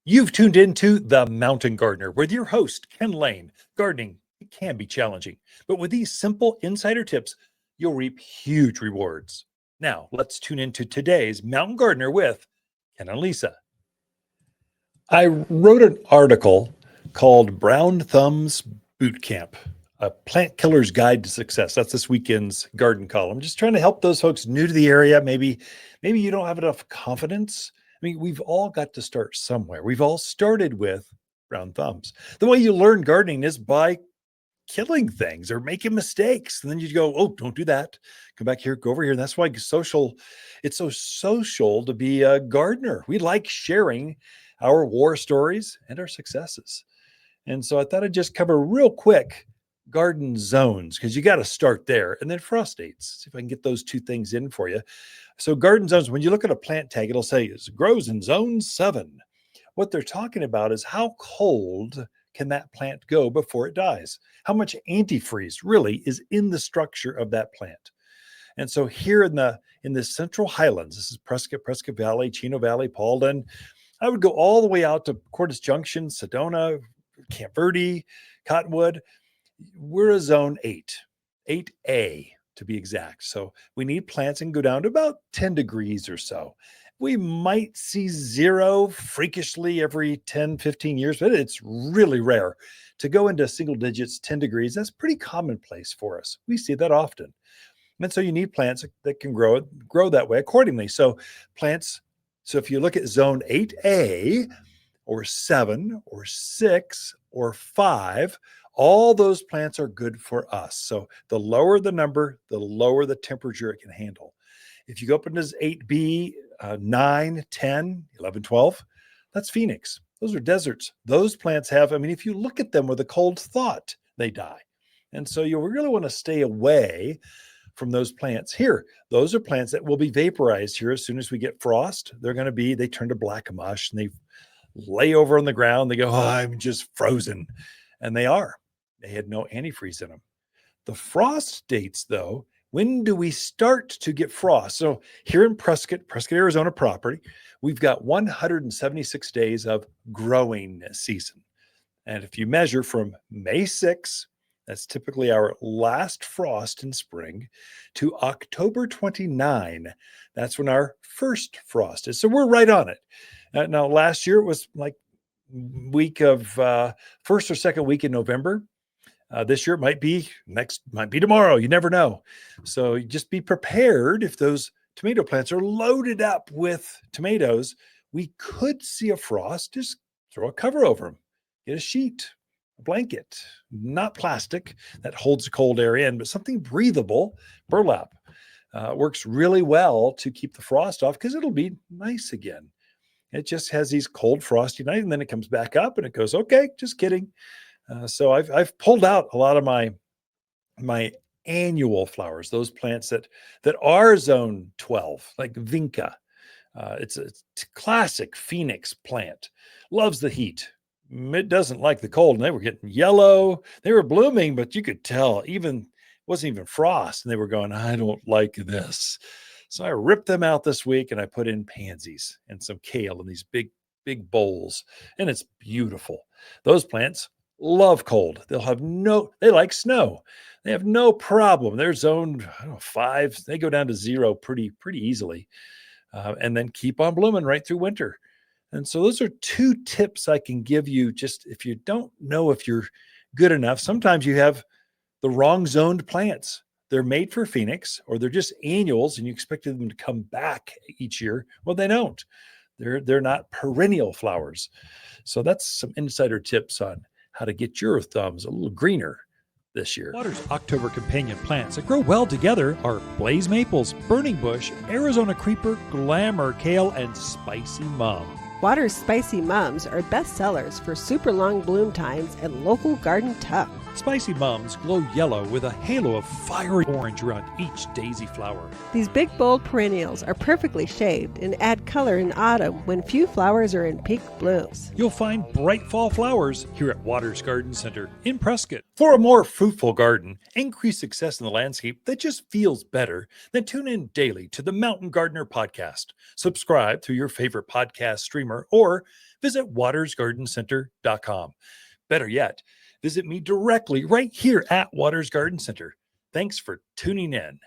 You've tuned into The Mountain Gardener with your host, Ken Lain. Gardening, it can be challenging, but with these simple insider tips, you'll reap huge rewards. Now, let's tune into today's Mountain Gardener with Ken and Lisa. I wrote an article called Brown Thumbs Boot Camp, a plant killer's guide to success. That's this weekend's garden column. Just trying to help those folks new to the area. Maybe you don't have enough confidence. I mean, we've all got to start somewhere. We've all started with brown thumbs. The way you learn gardening is by killing things or making mistakes. And then you go, oh, don't do that. Come back here, go over here. And that's why it's so social to be a gardener. We like sharing our war stories and our successes. And so I thought I'd just cover real quick garden zones, because you got to start there, and then frost dates. See if I can get those two things in for you. So garden zones, when you look at a plant tag, it'll say it grows in zone 7. What they're talking about is how cold can that plant go before it dies? How much antifreeze really is in the structure of that plant? And so here in the Central Highlands, this is Prescott Valley, Chino Valley, Paulden, I would go all the way out to Cordes Junction, Sedona, Camp Verde, Cottonwood. We're a zone 8, 8A to be exact. So we need plants and go down to about 10 degrees or so. We might see 0 freakishly every 10, 15 years, but it's really rare to go into single digits, 10 degrees. That's pretty commonplace for us. We see that often. And so you need plants that can grow that way accordingly. So if you look at zone 8A or 7 or 6 or 5, all those plants are good for us. So the lower the number, the lower the temperature it can handle. If you go up into 8B, 9, 10, 11, 12, that's Phoenix. Those are deserts. Those plants if you look at them with a cold thought, they die. And so you really want to stay away from those plants. Here, those are plants that will be vaporized here as soon as we get frost. They turn to black mush and they lay over on the ground. They go, oh, I'm just frozen. And they are. They had no antifreeze in them. The frost dates, though, when do we start to get frost? So here in Prescott, Arizona property, we've got 176 days of growing season. And if you measure from May 6, that's typically our last frost in spring, to October 29, that's when our first frost is. So we're right on it. Now, last year it was like week of first or second week in November. This year it might be tomorrow. You never know. So just be prepared. If those tomato plants are loaded up with tomatoes, we could see a frost. Just throw a cover over them. Get a sheet, a blanket, not plastic that holds the cold air in, but something breathable. Burlap works really well to keep the frost off because it'll be nice again. It just has these cold frosty nights, and then it comes back up and it goes, okay, just kidding. So I've pulled out a lot of my annual flowers, those plants that are zone 12, like Vinca. It's a classic Phoenix plant, loves the heat. It doesn't like the cold, and they were getting yellow. They were blooming, but you could tell wasn't even frost, and they were going, I don't like this. So I ripped them out this week, and I put in pansies and some kale in these big bowls, and it's beautiful. Those plants love cold. They like snow. They have no problem. They're zoned 5. They go down to 0 pretty easily, and then keep on blooming right through winter. And so those are 2 tips I can give you. Just if you don't know if you're good enough, sometimes you have the wrong zoned plants. They're made for Phoenix, or they're just annuals, and you expected them to come back each year. Well, they don't. They're not perennial flowers. So that's some insider tips on how to get your thumbs a little greener this year. Water's October companion plants that grow well together are blaze maples, burning bush, Arizona creeper, glamour kale, and spicy mum. Water's spicy mums are best sellers for super long bloom times and local garden tuck. Spicy mums glow yellow with a halo of fiery orange around each daisy flower. These big, bold perennials are perfectly shaped and add color in autumn when few flowers are in peak blooms. You'll find bright fall flowers here at Waters Garden Center in Prescott. For a more fruitful garden, increased success in the landscape that just feels better, then tune in daily to the Mountain Gardener podcast. Subscribe through your favorite podcast streamer or visit watersgardencenter.com. Better yet, visit me directly right here at Waters Garden Center. Thanks for tuning in.